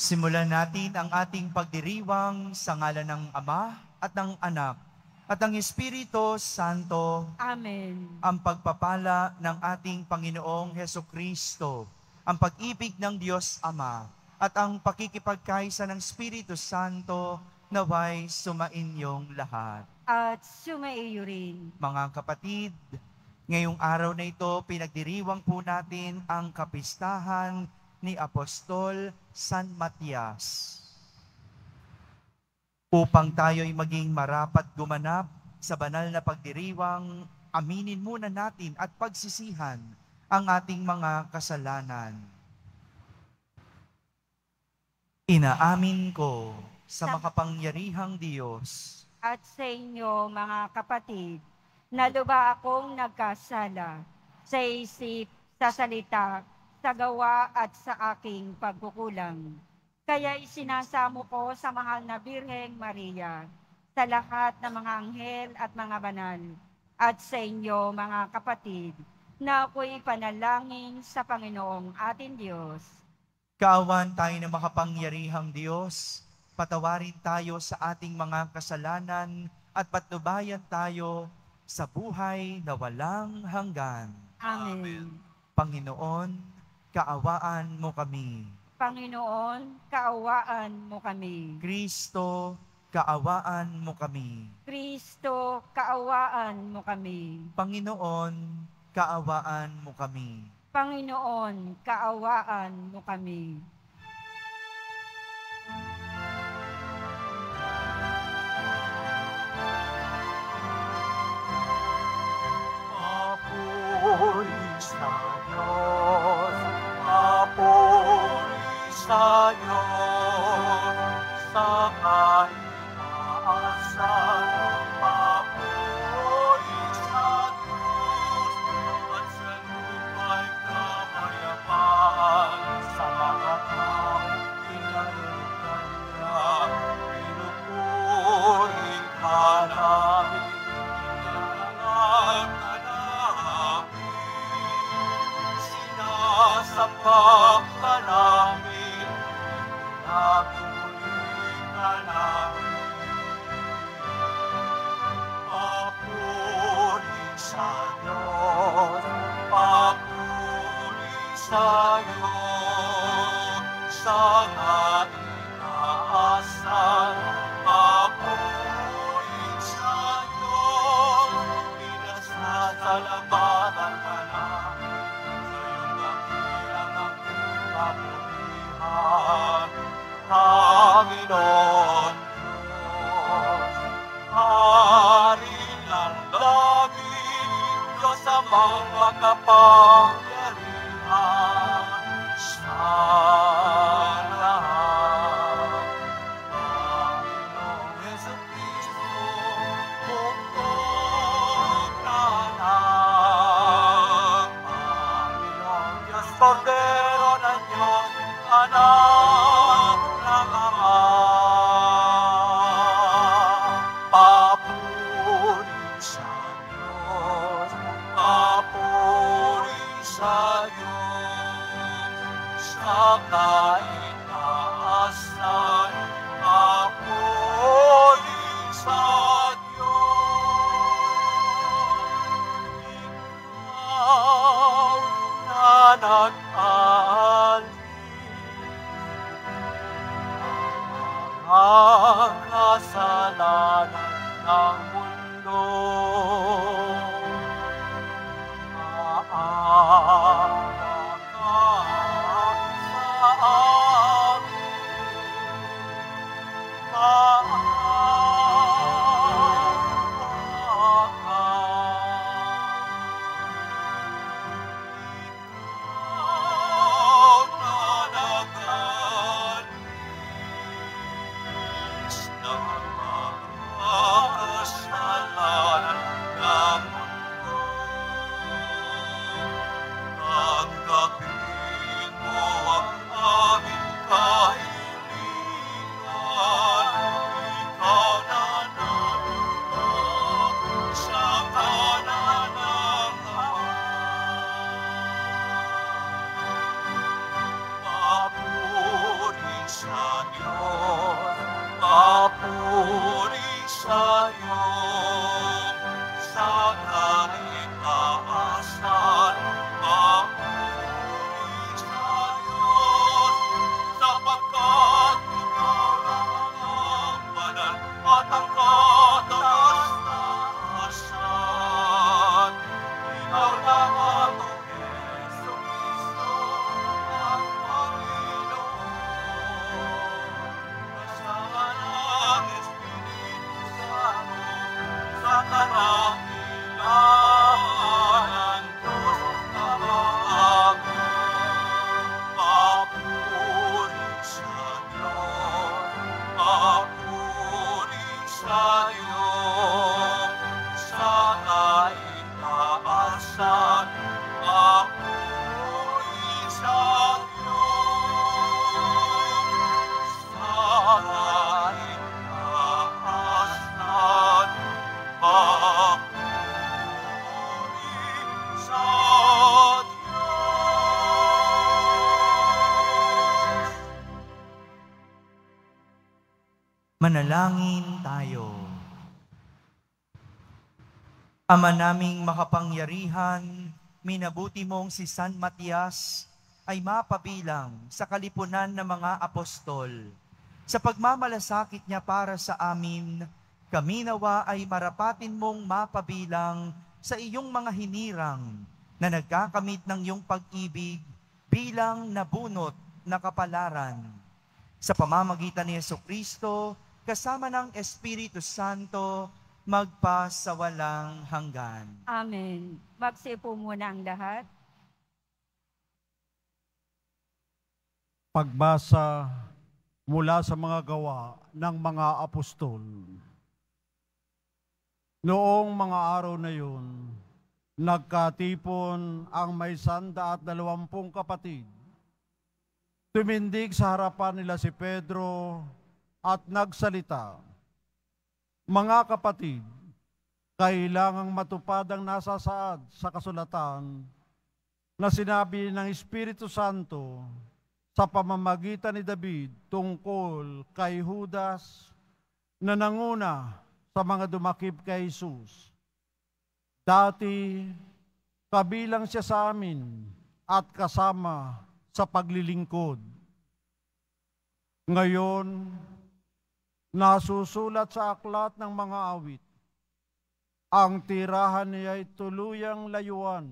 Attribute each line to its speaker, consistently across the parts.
Speaker 1: Simulan natin ang ating pagdiriwang sa ngalan ng Ama at ng Anak at ng Espiritu Santo.
Speaker 2: Amen.
Speaker 1: Ang pagpapala ng ating Panginoong Hesukristo, ang pag-ibig ng Diyos Ama, at ang pakikipagkaisa ng Espiritu Santo naway sumainyong lahat.
Speaker 2: At sumaiyo rin.
Speaker 1: Mga kapatid, ngayong araw na ito, pinagdiriwang po natin ang kapistahan ni Apostol San Matias. Upang tayo'y maging marapat gumanap sa banal na pagdiriwang, aminin muna natin at pagsisihan ang ating mga kasalanan. Inaamin ko sa makapangyarihang Diyos
Speaker 2: At sa inyo, mga kapatid, na luba akong nagkasala sa isip, sa salita, sa gawa at sa aking pagkukulang. Kaya isinasamo ko sa mahal na Birheng Maria, sa lahat ng mga anghel at mga banal, at sa inyo, mga kapatid, na ako'y panalangin sa Panginoong ating Diyos.
Speaker 1: Kaawan tayo ng makapangyarihang Diyos, patawarin tayo sa ating mga kasalanan at patnubayan tayo sa buhay na walang hanggan.
Speaker 2: Amen.
Speaker 1: Panginoon, kaawaan mo kami.
Speaker 2: Panginoon, kaawaan mo kami.
Speaker 1: Kristo, kaawaan mo kami.
Speaker 2: Kristo, kaawaan mo kami.
Speaker 1: Panginoon, kaawaan mo kami.
Speaker 2: Panginoon, kaawaan mo kami.
Speaker 3: Papuri sa Diyos, papuri sa Diyos, sa kaitaasan, papuri sa Diyos, at sa lupa'y kapayapaan, sa mga taong pinalitan niya, pinupuri ka namin, pinangalan ka namin, sinasapak ka namin, pinagmumuli ka namin. Papuri sa Diyos, papuri sa Diyos, sa kaitaasan, papuri sa Diyos, pinasasalamatan ka namin, sa iyong dakilang ang kapulihan, Panginoon Diyos. Hari ng langit, Diyos amang makapangyarihan sa lahat. Panginoong Jesucristo, bukod na lang. Panginoong Diyos, Kordero ng Diyos, Anak ng Ama. Papuri sa Diyos, papuri sa Diyos, sa kaitaasan, papuri sa Diyos. Ikaw na nag-alin ang kasalanan ng mundo. Maawa ka sa amin. Maawa ka. Ikaw
Speaker 1: Manalangin tayo. Ama naming makapangyarihan, minabuti mong si San Matias ay mapabilang sa kalipunan ng mga apostol. Sa pagmamalasakit niya para sa amin, kami nawa ay marapatin mong mapabilang sa iyong mga hinirang na nagkakamit ng iyong pag-ibig bilang nabunot na kapalaran. Sa pamamagitan ni Jesucristo, kasama ng Espiritu Santo, magpasawalang hanggan.
Speaker 2: Amen. Magsipo muna ang lahat.
Speaker 4: Pagbasa mula sa mga gawa ng mga apostol. Noong mga araw na yun, nagkatipon ang may 120 kapatid. Tumindig sa harapan nila si Pedro at nagsalita, "Mga kapatid, kailangang matupad ang nasasaad sa kasulatan na sinabi ng Espiritu Santo sa pamamagitan ni David tungkol kay Judas na nanguna sa mga dumakip kay Jesus. Dati, kabilang siya sa amin at kasama sa paglilingkod. Ngayon, nasusulat sa aklat ng mga awit, ang tirahan niya ay tuluyang layuan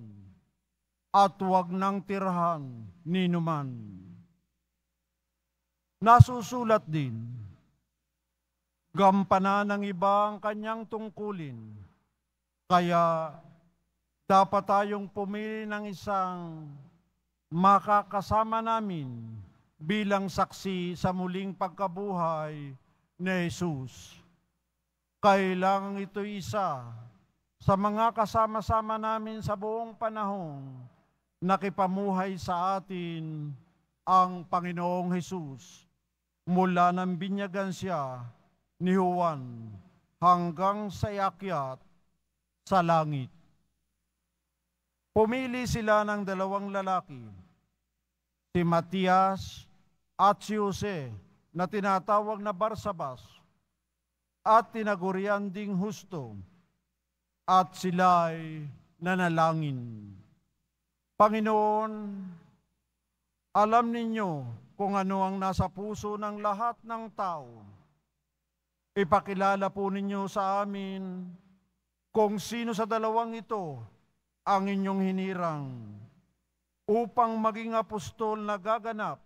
Speaker 4: at huwag nang tirahan ni numan. Nasusulat din, gampanan ng iba ang kanyang tungkulin, kaya dapat tayong pumili ng isang makakasama namin bilang saksi sa muling pagkabuhay ni Jesus. Kailangan ito isa sa mga kasama-sama namin sa buong panahong nakipamuhay sa atin ang Panginoong Jesus mula nang binyagan siya ni Juan hanggang sa iakyat sa langit. Pumili sila ng 2 lalaki, si Matias at si Jose, na tinatawag na Barsabas, at tinagurian ding Husto, at sila'y nanalangin. Panginoon, alam ninyo kung ano ang nasa puso ng lahat ng tao. Ipakilala po ninyo sa amin kung sino sa 2 ito ang inyong hinirang upang maging apostol na gaganap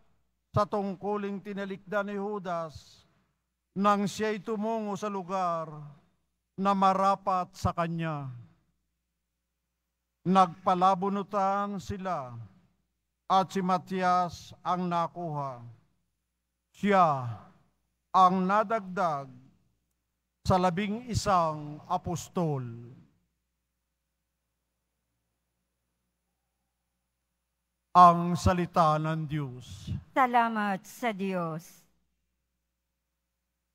Speaker 4: sa tungkuling tinalikdan ni Judas nang siya'y tumungo sa lugar na marapat sa kanya. Nagpalabunutan sila at si Matias ang nakuha. Siya ang nadagdag sa 11 apostol. Ang salita ng Diyos.
Speaker 2: Salamat sa Diyos.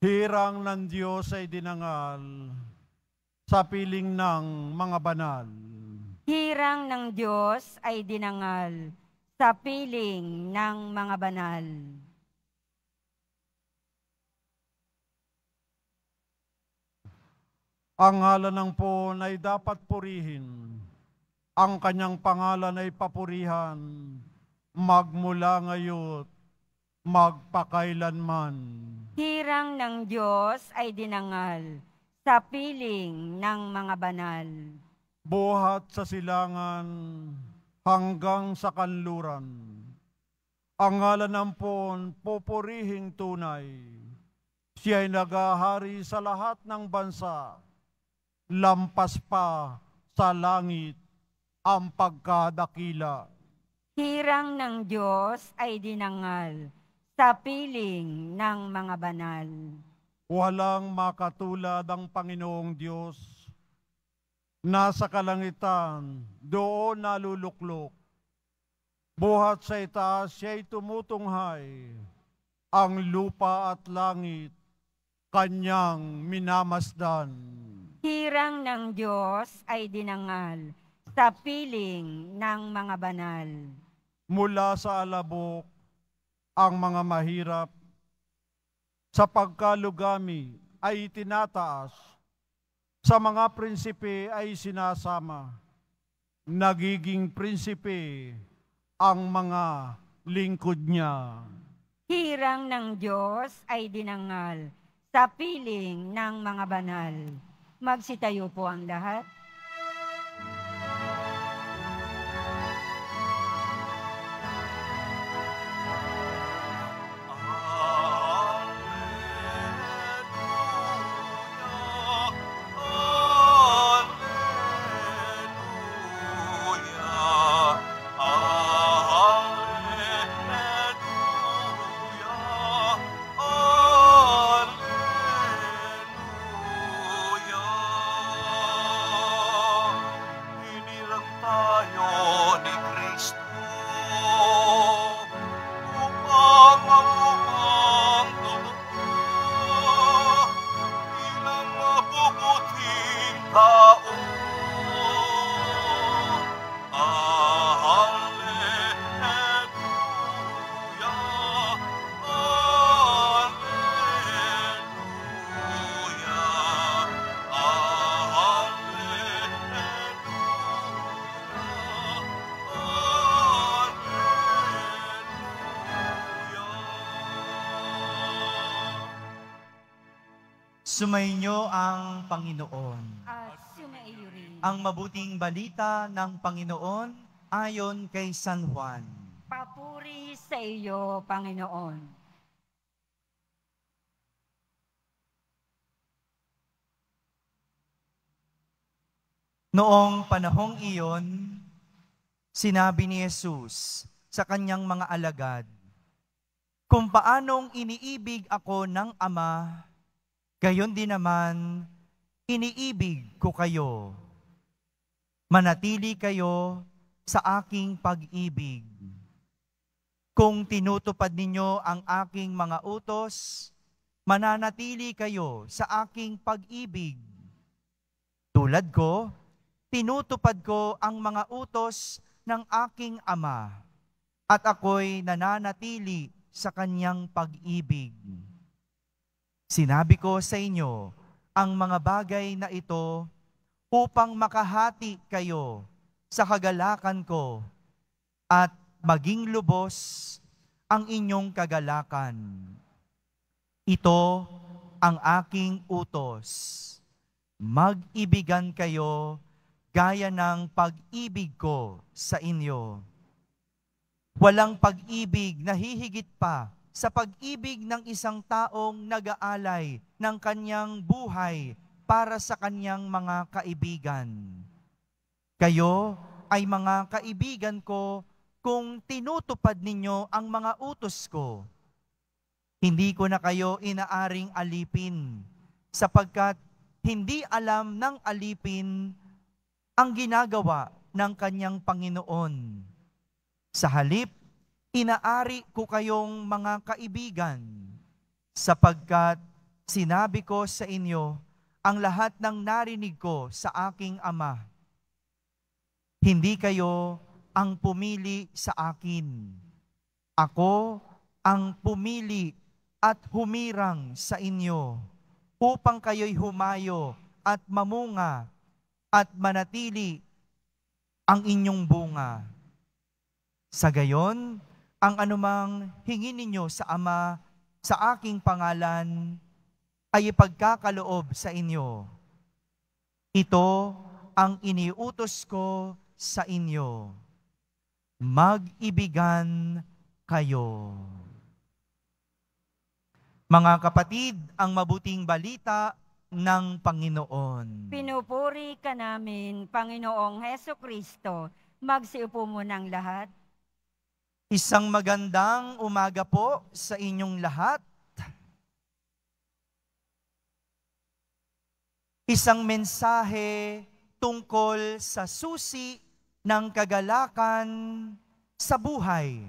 Speaker 4: Hirang ng Diyos ay dinangal sa piling ng mga banal.
Speaker 2: Hirang ng Diyos ay dinangal sa piling ng mga banal.
Speaker 4: Ang ngalan ng Poon ay dapat purihin. Ang kanyang pangalan ay papurihan, magmula ngayon, magpakailanman.
Speaker 2: Hirang ng Diyos ay dinangal sa piling ng mga banal.
Speaker 4: Buhat sa silangan hanggang sa kanluran. Ang ngalan ng Poon, pupurihing tunay. Siya'y nagahari sa lahat ng bansa. Lampas pa sa langit ang pagkadakila.
Speaker 2: Hirang ng Diyos ay dinangal sa piling ng mga banal.
Speaker 4: Walang makatulad ang Panginoong Diyos. Nasa kalangitan, doon naluluklok. Buhat sa itaas, siya'y tumutunghay. Ang lupa at langit, kanyang minamasdan.
Speaker 2: Hirang ng Diyos ay dinangal sa piling ng mga banal.
Speaker 4: Mula sa alabok, ang mga mahirap, sa pagkalugami ay tinataas, sa mga prinsipe ay sinasama. Nagiging prinsipe ang mga lingkod niya.
Speaker 2: Hirang ng Diyos ay dinangal sa piling ng mga banal. Magsitayo po ang lahat.
Speaker 1: Sumainyo ang Panginoon.
Speaker 2: At sumaiyo rin.
Speaker 1: Ang mabuting balita ng Panginoon ayon kay San Juan.
Speaker 2: Papuri sa iyo, Panginoon.
Speaker 1: Noong panahong iyon, sinabi ni Jesus sa kanyang mga alagad, "Kung paanong iniibig ako ng Ama, gayon din naman, iniibig ko kayo. Manatili kayo sa aking pag-ibig. Kung tinutupad ninyo ang aking mga utos, mananatili kayo sa aking pag-ibig. Tulad ko, tinutupad ko ang mga utos ng aking Ama, at ako'y nananatili sa kanyang pag-ibig. Sinabi ko sa inyo ang mga bagay na ito upang makahati kayo sa kagalakan ko at maging lubos ang inyong kagalakan. Ito ang aking utos. Mag-ibigan kayo gaya ng pag-ibig ko sa inyo. Walang pag-ibig na hihigit pa sa pag-ibig ng isang taong nag-aalay ng kanyang buhay para sa kanyang mga kaibigan. Kayo ay mga kaibigan ko kung tinutupad ninyo ang mga utos ko. Hindi ko na kayo inaaring alipin, sapagkat hindi alam ng alipin ang ginagawa ng kanyang Panginoon. Sa halip, inaari ko kayong mga kaibigan, sapagkat sinabi ko sa inyo ang lahat ng narinig ko sa aking Ama. Hindi kayo ang pumili sa akin. Ako ang pumili at humirang sa inyo, upang kayo'y humayo at mamunga at manatili ang inyong bunga. Sa gayon, ang anumang hingin ninyo sa Ama sa aking pangalan ay ipagkakaloob sa inyo. Ito ang iniutos ko sa inyo. Mag-ibigan kayo. Mga kapatid, ang mabuting balita ng Panginoon.
Speaker 2: Pinupuri ka namin, Panginoong Hesukristo. Magsiupo mo ng lahat.
Speaker 1: Isang magandang umaga po sa inyong lahat. Isang mensahe tungkol sa susi ng kagalakan sa buhay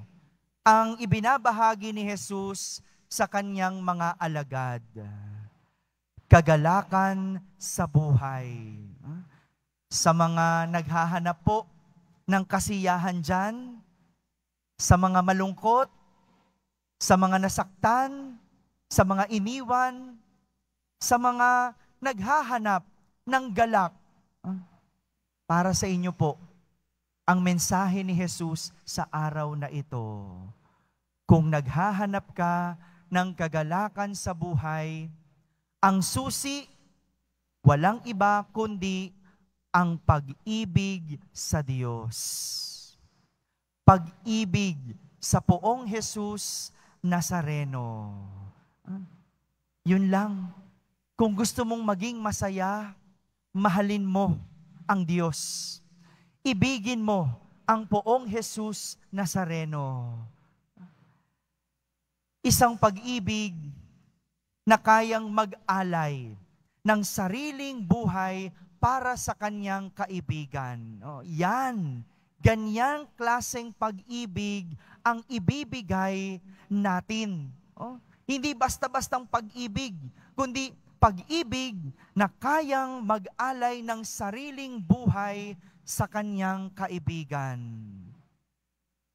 Speaker 1: ang ibinabahagi ni Jesus sa kanyang mga alagad. Kagalakan sa buhay. Sa mga naghahanap po ng kasiyahan dyan, sa mga malungkot, sa mga nasaktan, sa mga iniwan, sa mga naghahanap ng galak. Para sa inyo po, ang mensahe ni Jesus sa araw na ito. Kung naghahanap ka ng kagalakan sa buhay, ang susi, walang iba kundi ang pag-ibig sa Diyos. Pag-ibig sa poong Jesus Nazareno. Yun lang. Kung gusto mong maging masaya, mahalin mo ang Diyos. Ibigin mo ang poong Jesus Nazareno. Isang pag-ibig na kayang mag-alay ng sariling buhay para sa kanyang kaibigan. Yan, ganyang klaseng pag-ibig ang ibibigay natin. Hindi basta-bastang pag-ibig, kundi pag-ibig na kayang mag-alay ng sariling buhay sa kanyang kaibigan.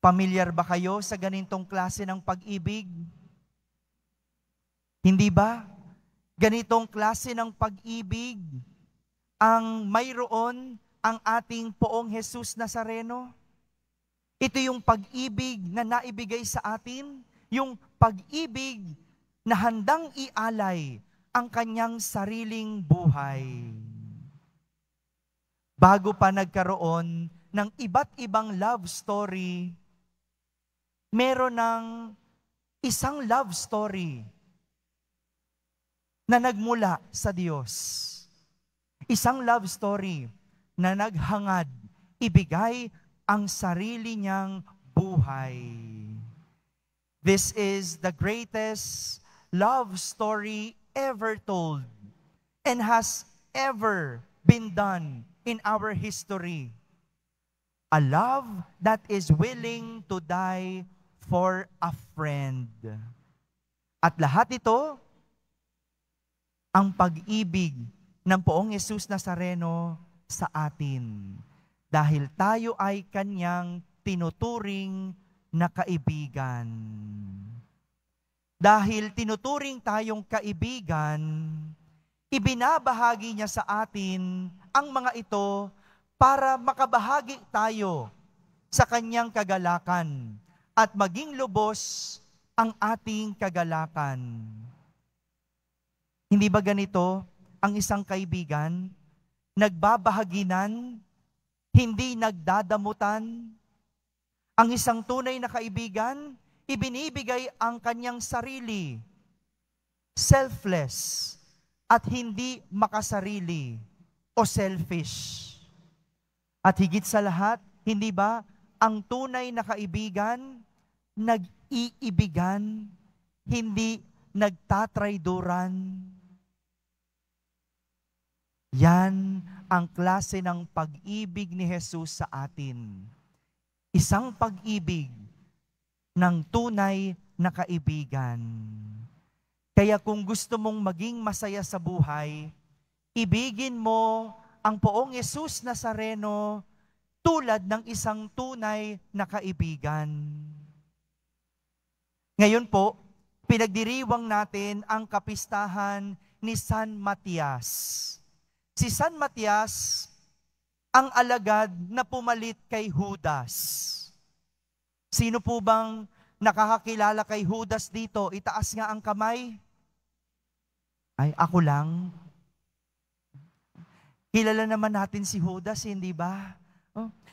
Speaker 1: Pamilyar ba kayo sa ganitong klase ng pag-ibig? Hindi ba? Ganitong klase ng pag-ibig ang mayroon ang ating poong Jesus Nazareno. Ito yung pag-ibig na naibigay sa atin, yung pag-ibig na handang ialay ang kanyang sariling buhay. Bago pa nagkaroon ng iba't ibang love story, meron ng isang love story na nagmula sa Diyos. Isang love story na naghangad, ibigay ang sarili niyang buhay. This is the greatest love story ever told and has ever been done in our history. A love that is willing to die for a friend. At lahat ito, ang pag-ibig ng poong Jesus Nazareno sa atin. Dahil tayo ay kanyang tinuturing na kaibigan. Dahil tinuturing tayong kaibigan, ibinabahagi niya sa atin ang mga ito para makabahagi tayo sa kanyang kagalakan at maging lubos ang ating kagalakan. Hindi ba ganito ang isang kaibigan? Nagbabahaginan, hindi nagdadamutan. Ang isang tunay na kaibigan, ibinibigay ang kanyang sarili, selfless, at hindi makasarili o selfish. At higit sa lahat, hindi ba, ang tunay na kaibigan, nag-iibigan, hindi nagtatrayduran. Yan ang klase ng pag-ibig ni Jesus sa atin. Isang pag-ibig ng tunay na kaibigan. Kaya kung gusto mong maging masaya sa buhay, ibigin mo ang poong Jesus Nazareno tulad ng isang tunay na kaibigan. Ngayon po, pinagdiriwang natin ang kapistahan ni San Matias. Si San Matias, ang alagad na pumalit kay Judas. Sino po bang nakakakilala kay Judas dito? Itaas nga ang kamay. Ay, ako lang. Kilala naman natin si Judas, hindi ba?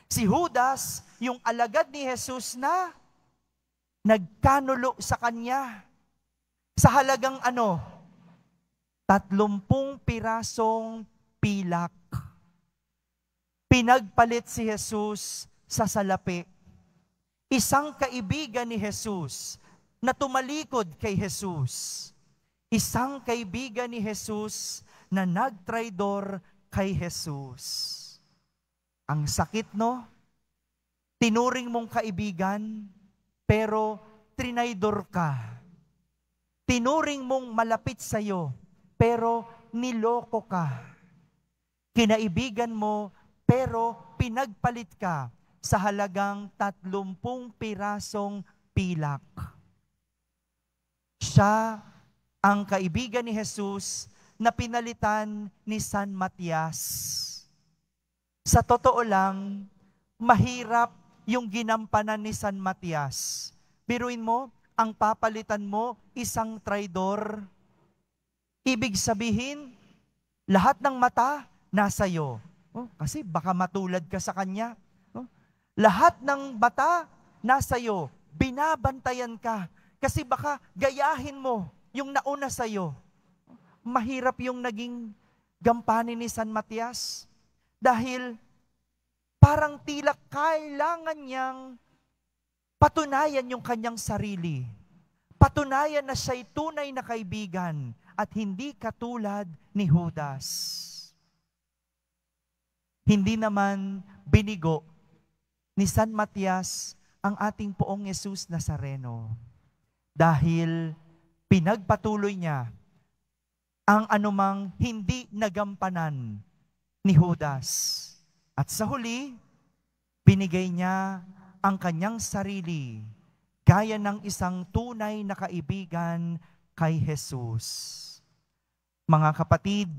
Speaker 1: Si Judas, yung alagad ni Jesus na nagkanulo sa kanya. Sa halagang 30 pirasong pilak. Pinagpalit si Jesus sa salapi. Isang kaibigan ni Jesus na tumalikod kay Jesus. Isang kaibigan ni Jesus na nagtraidor kay Jesus. Ang sakit, no? Tinuring mong kaibigan, pero trinaydor ka. Tinuring mong malapit sa'yo, pero niloko ka. Kinaibigan mo, pero pinagpalit ka sa halagang 30 pirasong pilak. Siya ang kaibigan ni Jesus na pinalitan ni San Matias. Sa totoo lang, mahirap yung ginampanan ni San Matias. Biruin mo, ang papalitan mo, isang traidor. Ibig sabihin, lahat ng mata nasa iyo. Kasi baka matulad ka sa kanya. Lahat ng mata nasa iyo, binabantayan ka. Kasi baka gayahin mo yung nauna sa iyo. Mahirap yung naging gampanin ni San Matias. Dahil parang tila kailangan niyang patunayan yung kanyang sarili. Patunayan na siya'y tunay na kaibigan at hindi katulad ni Judas. Hindi naman binigo ni San Matias ang ating Poong Jesus Nazareno. Dahil pinagpatuloy niya ang anumang hindi nagampanan ni Judas. At sa huli, binigay niya ang kanyang sarili gaya ng isang tunay na kaibigan kay Jesus. Mga kapatid,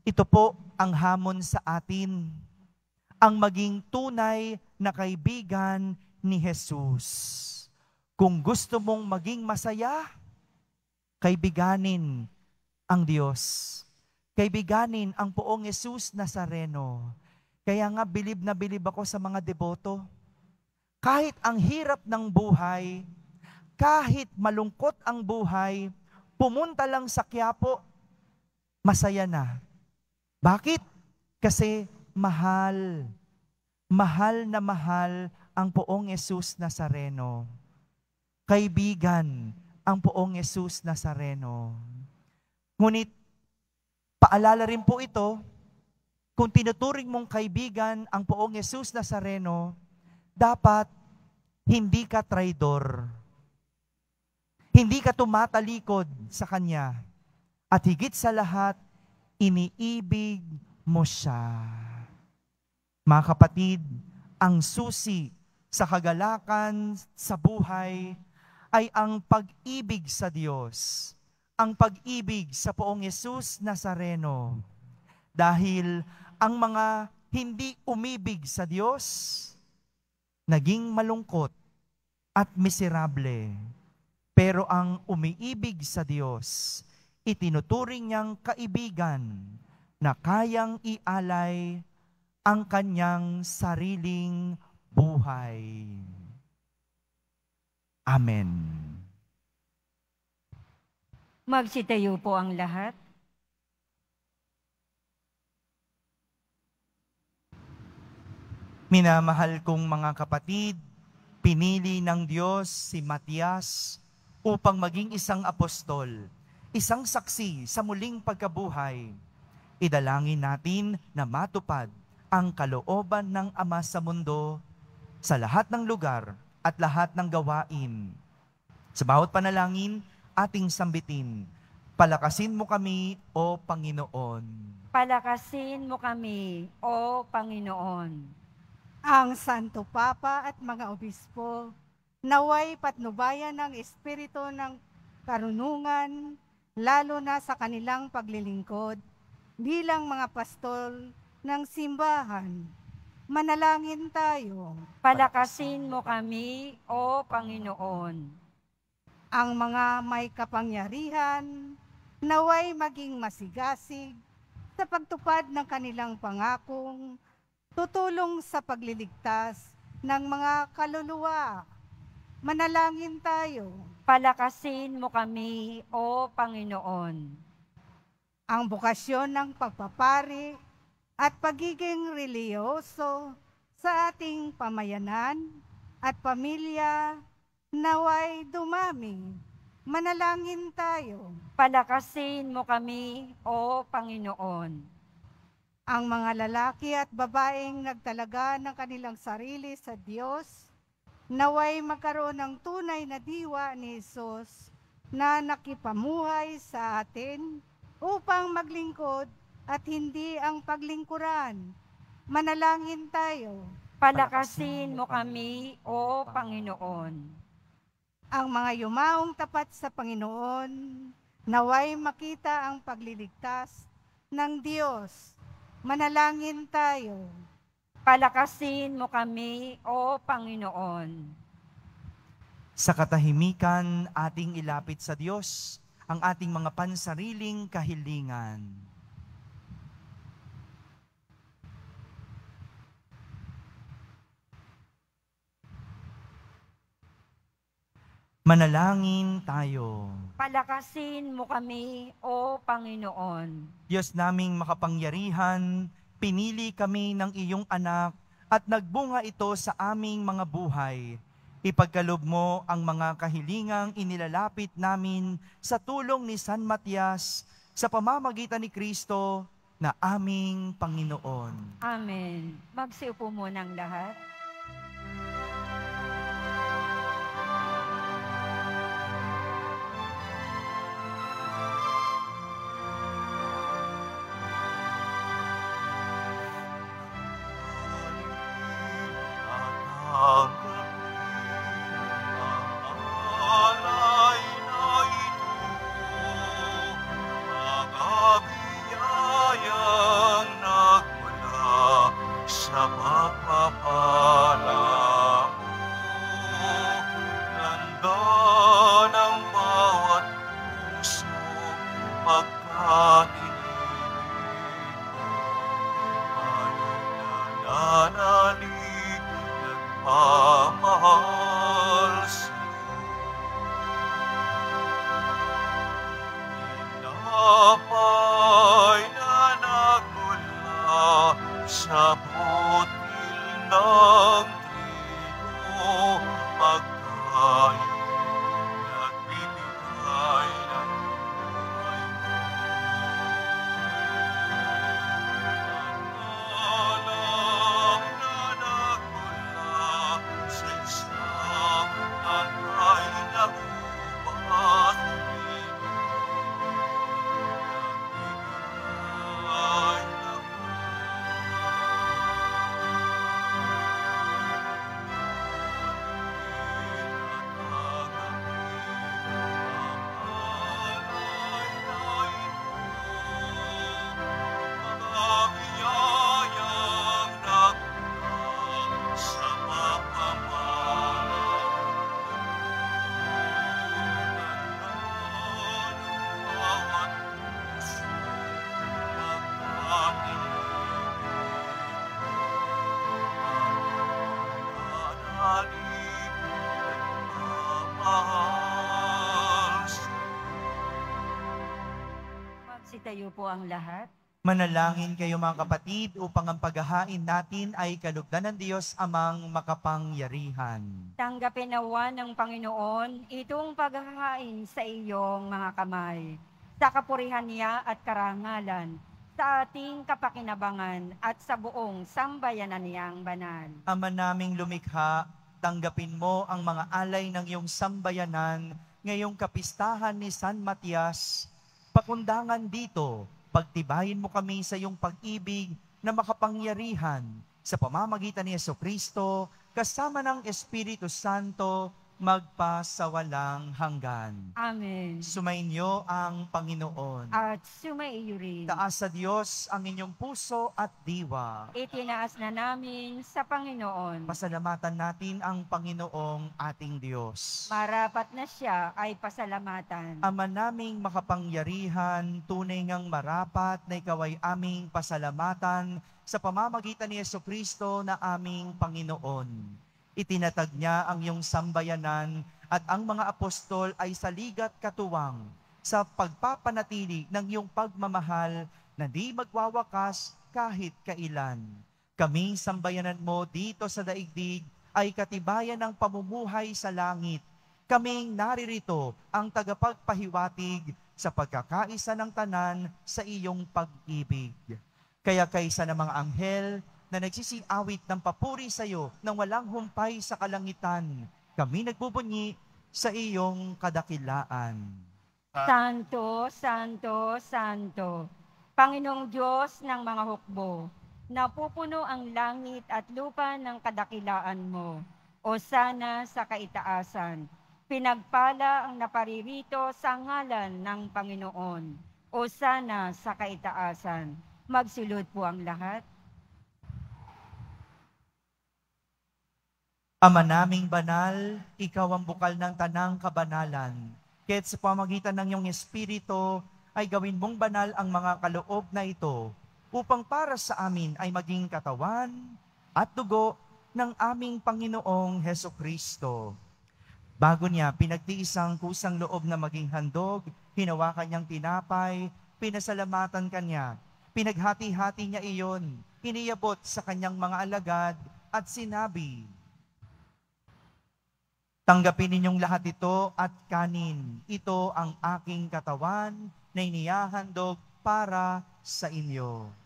Speaker 1: ito po ang hamon sa atin, ang maging tunay na kaibigan ni Jesus. Kung gusto mong maging masaya, kaibiganin ang Diyos. Kaibiganin ang Poong Jesus Nazareno. Kaya nga bilib na bilib ako sa mga deboto. Kahit ang hirap ng buhay, kahit malungkot ang buhay, pumunta lang sa Quiapo, masaya na. Bakit? Kasi mahal. Mahal na mahal ang Poong Jesus Nazareno. Kaibigan ang Poong Jesus Nazareno. Ngunit, paalala rin po ito, kung tinuturing mong kaibigan ang Poong Jesus Nazareno, dapat hindi ka traidor. Hindi ka tumatalikod sa Kanya. At higit sa lahat, iniibig mo siya. Mga kapatid, ang susi sa kagalakan sa buhay ay ang pag-ibig sa Diyos. Ang pag-ibig sa Poong Jesus Nazareno. Dahil ang mga hindi umibig sa Diyos, naging malungkot at miserable. Pero ang umiibig sa Diyos, itinuturing niyang kaibigan na kayang ialay ang kanyang sariling buhay. Amen.
Speaker 2: Magsitayo po ang lahat.
Speaker 1: Minamahal kong mga kapatid, pinili ng Diyos si Matias upang maging isang apostol, isang saksi sa muling pagkabuhay. Idalangin natin na matupad ang kalooban ng Ama sa mundo sa lahat ng lugar at lahat ng gawain. Sa bawat panalangin, ating sambitin, palakasin mo kami, O Panginoon.
Speaker 2: Palakasin mo kami, O Panginoon.
Speaker 5: Ang Santo Papa at mga obispo, naway patnubayan ng Espiritu ng karunungan, lalo na sa kanilang paglilingkod, bilang mga pastol ng simbahan. Manalangin tayo.
Speaker 2: Palakasin mo kami, O Panginoon.
Speaker 5: Ang mga may kapangyarihan, naway maging masigasig sa pagtupad ng kanilang pangakong tutulong sa pagliligtas ng mga kaluluwa. Manalangin tayo.
Speaker 2: Palakasin mo kami, O Panginoon.
Speaker 5: Ang bukasyon ng pagpapari at pagiging reliyoso sa ating pamayanan at pamilya naway dumami. Manalangin tayo.
Speaker 2: Palakasin mo kami, O Panginoon.
Speaker 5: Ang mga lalaki at babaeng nagtalaga ng kanilang sarili sa Diyos, naway magkaroon ng tunay na diwa ni Jesus na nakipamuhay sa atin upang maglingkod at hindi ang paglingkuran. Manalangin tayo.
Speaker 2: Palakasin mo kami, O Panginoon.
Speaker 5: Ang mga yumaong tapat sa Panginoon, naway makita ang pagliligtas ng Diyos. Manalangin tayo.
Speaker 2: Palakasin mo kami, O Panginoon.
Speaker 1: Sa katahimikan, ating ilapit sa Diyos ang ating mga pansariling kahilingan. Manalangin tayo.
Speaker 2: Palakasin mo kami, O Panginoon.
Speaker 1: Diyos naming makapangyarihan, pinili kami ng iyong anak at nagbunga ito sa aming mga buhay. Ipagkaloob mo ang mga kahilingang inilalapit namin sa tulong ni San Matias sa pamamagitan ni Kristo na aming Panginoon.
Speaker 2: Amen. Magsiupo muna ang lahat. Magsitayo po ang lahat.
Speaker 1: Manalangin kayo mga kapatid upang ang paghahain natin ay kalugdan ng Diyos amang makapangyarihan.
Speaker 2: Tanggapin nawa ng Panginoon itong paghahain sa iyong mga kamay, sa kapurihan niya at karangalan, sa ating kapakinabangan at sa buong sambayanan niyang banal.
Speaker 1: Ama naming lumikha, tanggapin mo ang mga alay ng iyong sambayanan ngayong kapistahan ni San Matias. Pakundangan dito, pagtibayin mo kami sa iyong pag-ibig na makapangyarihan sa pamamagitan ni Jesucristo kasama ng Espiritu Santo magpasawalang hanggan.
Speaker 2: Amen.
Speaker 1: Sumainyo ang Panginoon.
Speaker 2: At sumaiyo rin.
Speaker 1: Taas sa Diyos ang inyong puso at diwa.
Speaker 2: Itinaas na namin sa Panginoon.
Speaker 1: Pasalamatan natin ang Panginoong ating Diyos.
Speaker 2: Marapat na siya ay pasalamatan.
Speaker 1: Ama naming makapangyarihan, tunay ngang marapat na ikaw ay aming pasalamatan sa pamamagitan ni Jesucristo na aming Panginoon. Itinatag niya ang iyong sambayanan at ang mga apostol ay saligat katuwang sa pagpapanatili ng iyong pagmamahal na di magwawakas kahit kailan. Kaming sambayanan mo dito sa daigdig ay katibayan ng pamumuhay sa langit. Kaming naririto ang tagapagpahiwatig sa pagkakaisa ng tanan sa iyong pag-ibig. Kaya kaysa ng mga anghel na nagsisiawit ng papuri sa iyo nang walang humpay sa kalangitan, kami nagbubunyi sa iyong kadakilaan.
Speaker 2: Santo, Santo, Santo, Panginoong Diyos ng mga hukbo, napupuno ang langit at lupa ng kadakilaan mo, o sana sa kaitaasan. Pinagpala ang naparirito sa ngalan ng Panginoon. O sana sa kaitaasan. Magsulod po ang lahat.
Speaker 1: Ama naming banal, ikaw ang bukal ng tanang kabanalan. Kaya't sa pamagitan ng iyong Espiritu, ay gawin mong banal ang mga kaloob na ito, upang para sa amin ay maging katawan at dugo ng aming Panginoong Hesukristo. Bago niya pinagtiis ang kusang loob na maging handog, hinawakan niyang tinapay, pinasalamatan kanya, pinaghati-hati niya iyon, iniyabot sa kanyang mga alagad at sinabi, "Tanggapin ninyong lahat ito at kanin. Ito ang aking katawan na inihahandog para sa inyo."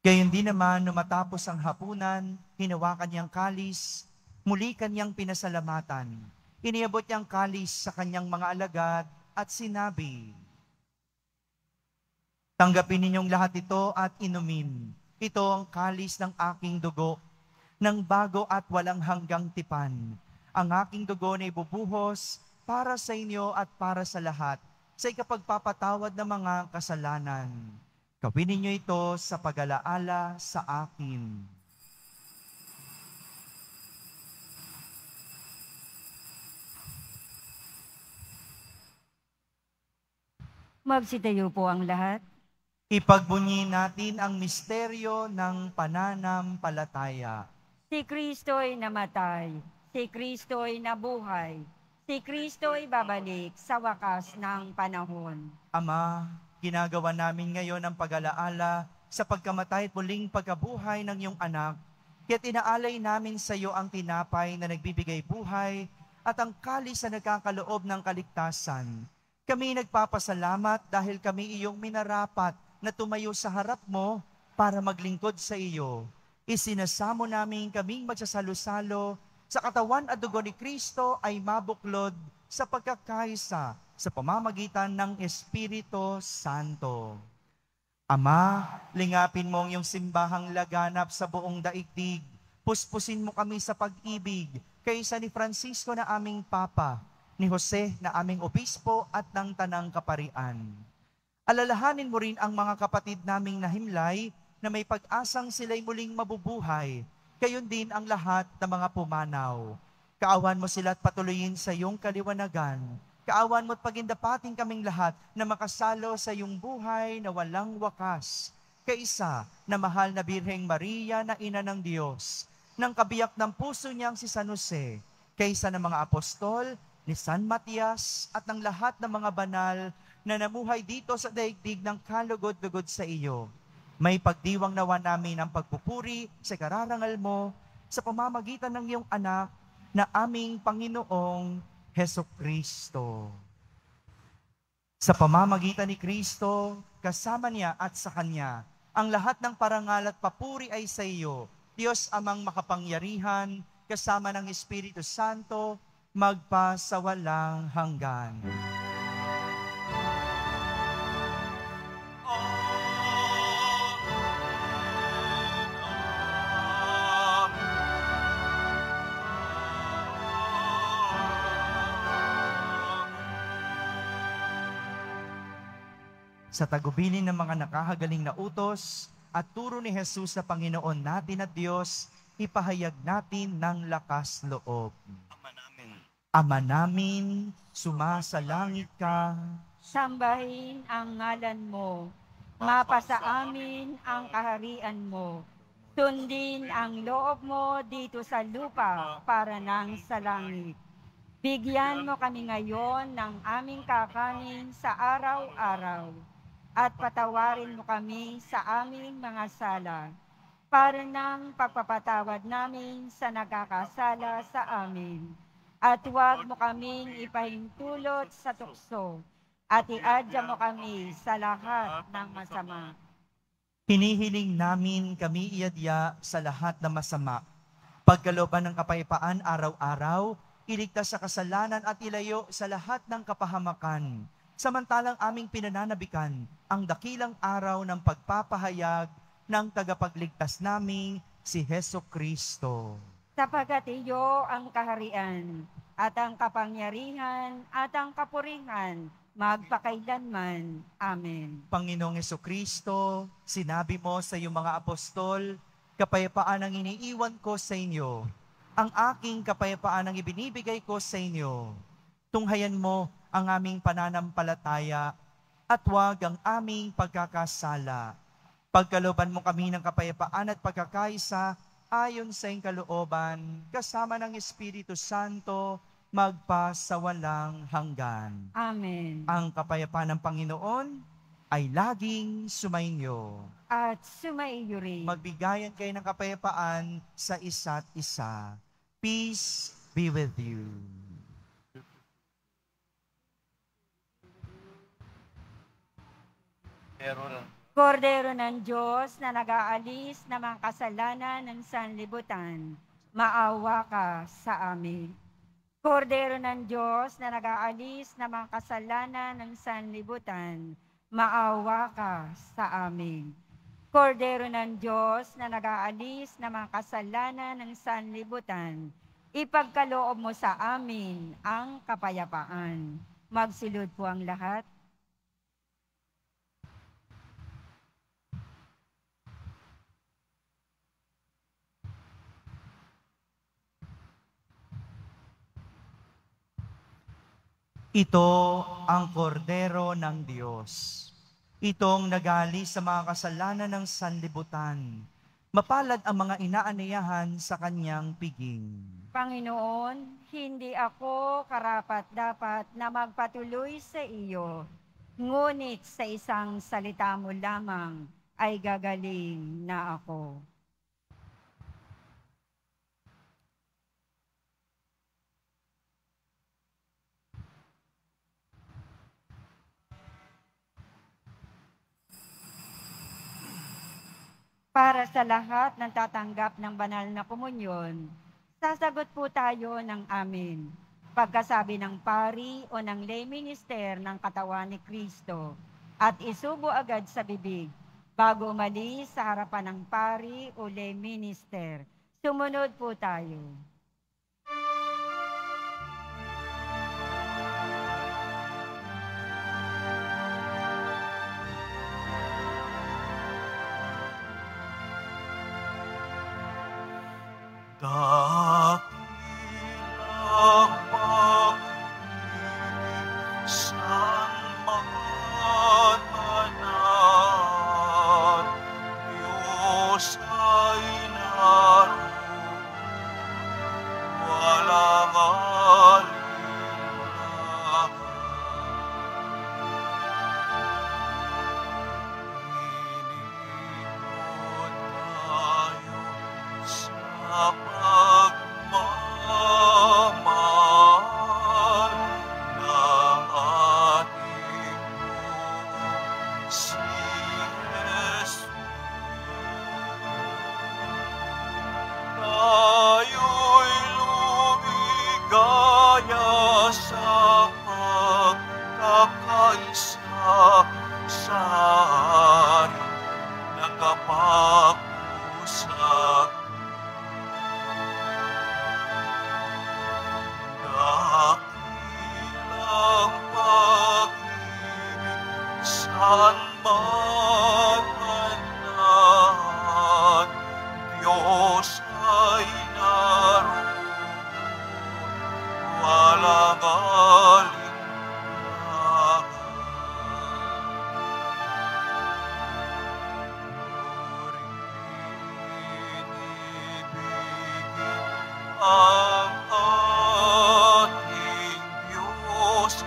Speaker 1: Gayon din naman, nung matapos ang hapunan, hinawakan niyang kalis, muli kanyang pinasalamatan. Iniabot niyang kalis sa kanyang mga alagad at sinabi, "Tanggapin ninyong lahat ito at inumin. Ito ang kalis ng aking dugo, ng bago at walang hanggang tipan. Ang aking dugo na ibubuhos para sa inyo at para sa lahat, sa ikapagpapatawad ng mga kasalanan. Gawin ninyo ito sa pag-alaala sa akin."
Speaker 2: Magsitayo po ang lahat.
Speaker 1: Ipagbunyi natin ang misteryo ng pananampalataya.
Speaker 2: Si Kristo'y namatay, si Kristo'y nabuhay, si Kristo'y babalik sa wakas ng panahon.
Speaker 1: Ama, ginagawa namin ngayon ang pag-alaala sa pagkamatay at muling pagkabuhay ng iyong anak, kaya tinaalay namin sa iyo ang tinapay na nagbibigay buhay at ang kalis na nagkakaloob ng kaligtasan. Kami nagpapasalamat dahil kami iyong minarapat na tumayo sa harap mo para maglingkod sa iyo. Isinasamo namin kaming magsasalo-salo sa katawan at dugo ni Kristo ay mabuklod sa pagkakaisa sa pamamagitan ng Espiritu Santo. Ama, lingapin mo ang iyong simbahang laganap sa buong daigdig. Puspusin mo kami sa pag-ibig kaysa ni Francisco na aming Papa, ni Jose na aming Obispo at ng Tanang Kaparian. Alalahanin mo rin ang mga kapatid naming nahimlay na may pag-asang sila'y muling mabubuhay. Gayon din ang lahat ng mga pumanaw. Kaawan mo sila at patuloyin sa iyong kaliwanagan. Kaawan mo at pagindapating kaming lahat na makasalo sa iyong buhay na walang wakas. Kaisa na mahal na Birheng Maria na Ina ng Diyos, ng kabiyak ng puso niyang si San Jose, kaysa ng mga apostol, ni San Matias at ng lahat ng mga banal na namuhay dito sa daigdig ng kalugod-lugod sa iyo. May pagdiwang nawa namin ang pagpupuri sa kararangal mo sa pamamagitan ng iyong anak na aming Panginoong Hesukristo. Sa pamamagitan ni Kristo, kasama niya at sa Kanya, ang lahat ng parangal at papuri ay sa iyo, Diyos Amang makapangyarihan, kasama ng Espiritu Santo, magpasawalang hanggan. Sa tagubilin ng mga nakahagaling na utos at turo ni Jesus sa Panginoon natin at Diyos, ipahayag natin ng lakas loob. Ama namin, sumasalangit ka.
Speaker 2: Sambahin ang ngalan mo. Mapasa amin ang kaharian mo. Sundin ang loob mo dito sa lupa para nang sa langit. Bigyan mo kami ngayon ng aming kakanin sa araw-araw. At patawarin mo kami sa aming mga sala, para ng pagpapatawad namin sa nagkakasala sa amin. At huwag mo kaming ipahintulot sa tukso, at iadya mo kami sa lahat ng masama.
Speaker 1: Hinihiling namin kami iadya sa lahat ng masama. Pagkalooban ng kapayapaan araw-araw, iligtas sa kasalanan at ilayo sa lahat ng kapahamakan. samantalang aming pinananabikan ang dakilang araw ng pagpapahayag ng tagapagligtas naming si Heso Kristo.
Speaker 2: Sapagkat iyo ang kaharian, at ang kapangyarihan, at ang kapurihan, magpakailanman. Amen.
Speaker 1: Panginoong Heso Kristo, sinabi mo sa iyong mga apostol, kapayapaan ang iniiwan ko sa inyo. Ang aking kapayapaan ang ibinibigay ko sa inyo. Tunghayan mo ang aming pananampalataya at huwag ang aming pagkakasala. Pagkalooban mo kami ng kapayapaan at pagkakaisa ayon sa iyong kalooban, kasama ng Espiritu Santo, magpasawalang hanggan.
Speaker 2: Amen.
Speaker 1: Ang kapayapaan ng Panginoon ay laging sumainyo.
Speaker 2: At sumaiyo rin.
Speaker 1: Magbigayan kayo ng kapayapaan sa isa't isa. Peace be with you.
Speaker 2: Kordero ng Diyos na nag-aalis ng mga kasalanan ng sanlibutan, maawa ka sa amin. Kordero ng Diyos na nag-aalis ng mga kasalanan ng sanlibutan, maawa ka sa amin. Kordero ng Diyos na nag-aalis ng mga kasalanan ng sanlibutan, ipagkaloob mo sa amin ang kapayapaan. Magsilod po ang lahat.
Speaker 1: Ito ang kordero ng Diyos. Itong nag-aalis sa mga kasalanan ng sanlibutan. Mapalad ang mga inaaniyahan sa kanyang piging.
Speaker 2: Panginoon, hindi ako karapat-dapat na magpatuloy sa iyo, ngunit sa isang salita mo lamang ay gagaling na ako. Para sa lahat ng tatanggap ng banal na komunyon, sasagot po tayo ng amin. Pagkasabi ng pari o ng lay minister ng katawan ni Kristo at isubo agad sa bibig bago umalis sa harapan ng pari o lay minister. Sumunod po tayo.
Speaker 3: Dakilang pag-ibig saan matanan, Diyos ay naroon, walang alinlangan. Inikot tayo sa pagmamahal ng ating Panginoong si Jesus. Tayo'y lumigaya sa pagkakaisa sa hari ng kapag-usap. Dakilang pag-ibig saan matanan, Diyos ay naroon, walang alinlangan. Ibigin ang ating Diyos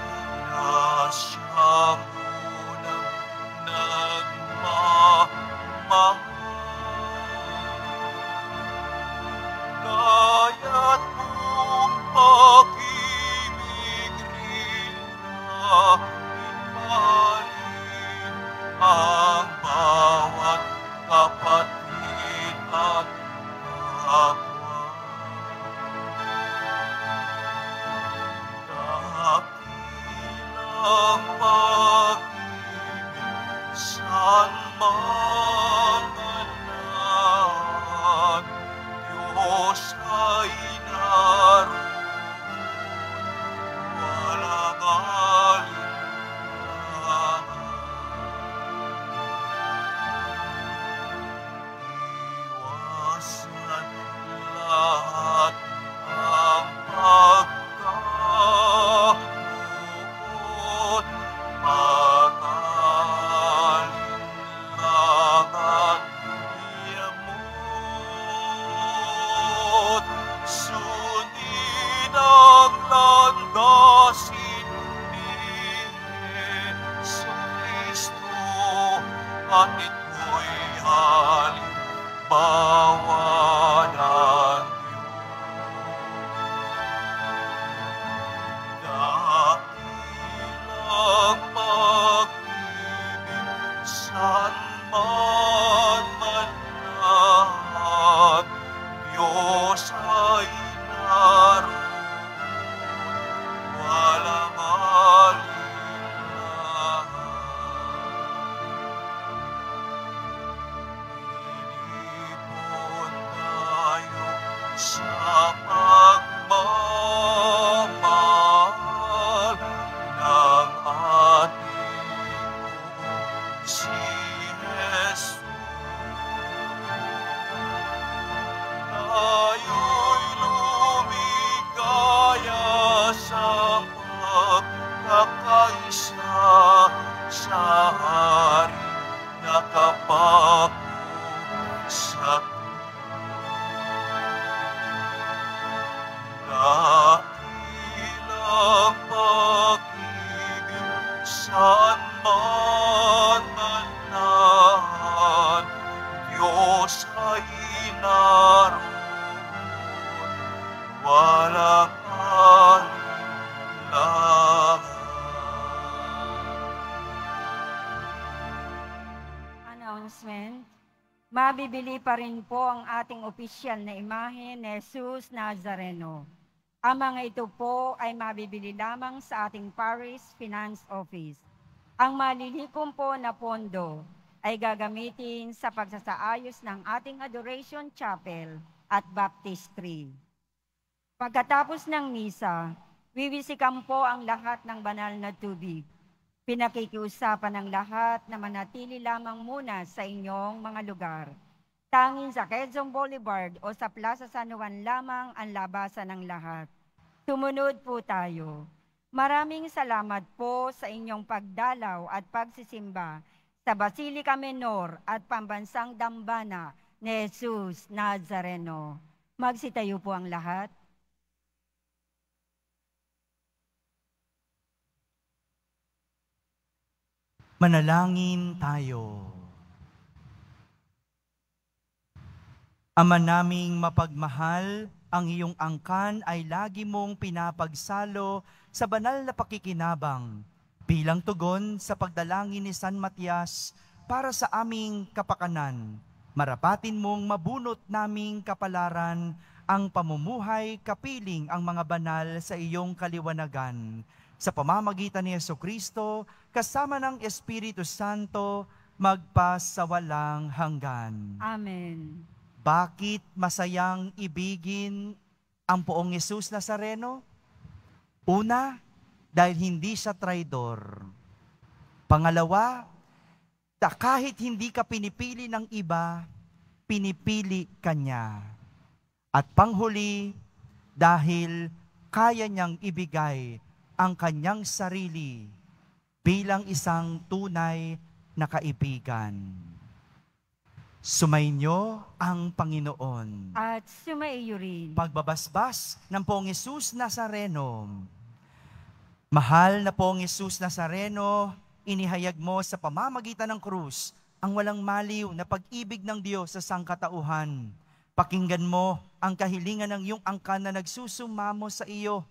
Speaker 3: na siyang unang nagmamahal. Kaya't kung pag-ibig rin na ipahalin ang bawat kapatid at kapwa. Dakilang at ito'y halimbawa ng dakilang pag-ibig saan man manlahat, Diyos ay naroon, walang alinlangan. Inipon tayo sa pagmamahal ng ating si Jesus. Tayo'y lumigaya sa pagkakaisa sa hari na kapako sa dakilang pag-ibig saan man manlahat, Diyos ay naroon, walang alinlangan.
Speaker 2: Announcement. Mabibili pa rin po ang ating opisyal na imahe ni Jesus Nazareno. Ang mga ito po ay mabibili lamang sa ating Parish Finance Office. Ang malilikom po na pondo ay gagamitin sa pagsasaayos ng ating Adoration Chapel at Baptistry. Pagkatapos ng misa, wiwisikan po ang lahat ng banal na tubig. Pinakikiusapan ng lahat na manatili lamang muna sa inyong mga lugar. Tanging sa Quezon Boulevard o sa Plaza San Juan lamang ang labasan ng lahat. Sumunod po tayo. Maraming salamat po sa inyong pagdalaw at pagsisimba sa Basilica Menor at Pambansang Dambana ni Jesus Nazareno. Magsitayo po ang lahat.
Speaker 1: Manalangin tayo. Ama naming mapagmahal, ang iyong angkan ay lagi mong pinapagsalo sa banal na pakikinabang bilang tugon sa pagdalangin ni San Matias para sa aming kapakanan. Marapatin mong mabunot naming kapalaran ang pamumuhay kapiling ang mga banal sa iyong kaliwanagan. Sa pamamagitan ni Jesucristo, kasama ng Espiritu Santo, magpasawalang hanggan.
Speaker 2: Amen.
Speaker 1: Bakit masayang ibigin ang Poong Jesus Nazareno? Una, dahil hindi siya traidor. Pangalawa, kahit hindi ka pinipili ng iba, pinipili ka niya. At panghuli, dahil kaya niyang ibigay ang kanyang sarili bilang isang tunay na kaibigan. Sumainyo ang Panginoon.
Speaker 2: At sumaiyo rin.
Speaker 1: Pagbabasbas ng Poong Jesus Nazareno. Mahal na Poong Jesus Nazareno, inihayag mo sa pamamagitan ng krus ang walang maliw na pag-ibig ng Diyos sa sangkatauhan. Pakinggan mo ang kahilingan ng iyong angkan na nagsusumamo sa iyo.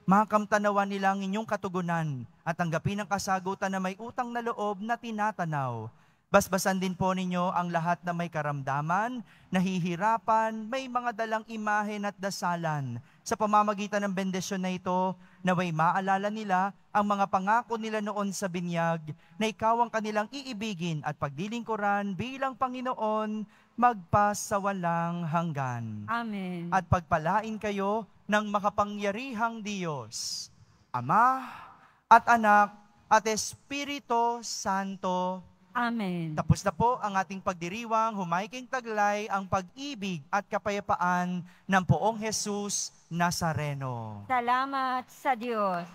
Speaker 1: Makamtanawan nila ang inyong katugunan at tanggapin ang kasagutan na may utang na loob na tinatanaw. Basbasan din po ninyo ang lahat na may karamdaman, nahihirapan, may mga dalang imahen at dasalan. Sa pamamagitan ng bendisyon na ito, naway maalala nila ang mga pangako nila noon sa binyag, na ikaw ang kanilang iibigin at pagdilingkuran bilang Panginoon, magpasawalang hanggan.
Speaker 2: Amen.
Speaker 1: At pagpalain kayo ng makapangyarihang Diyos, Ama at Anak at Espiritu Santo.
Speaker 2: Amen.
Speaker 1: Tapos na po ang ating pagdiriwang, humaiking taglay ang pag-ibig at kapayapaan ng Poong Jesus Nazareno.
Speaker 2: Salamat sa Diyos.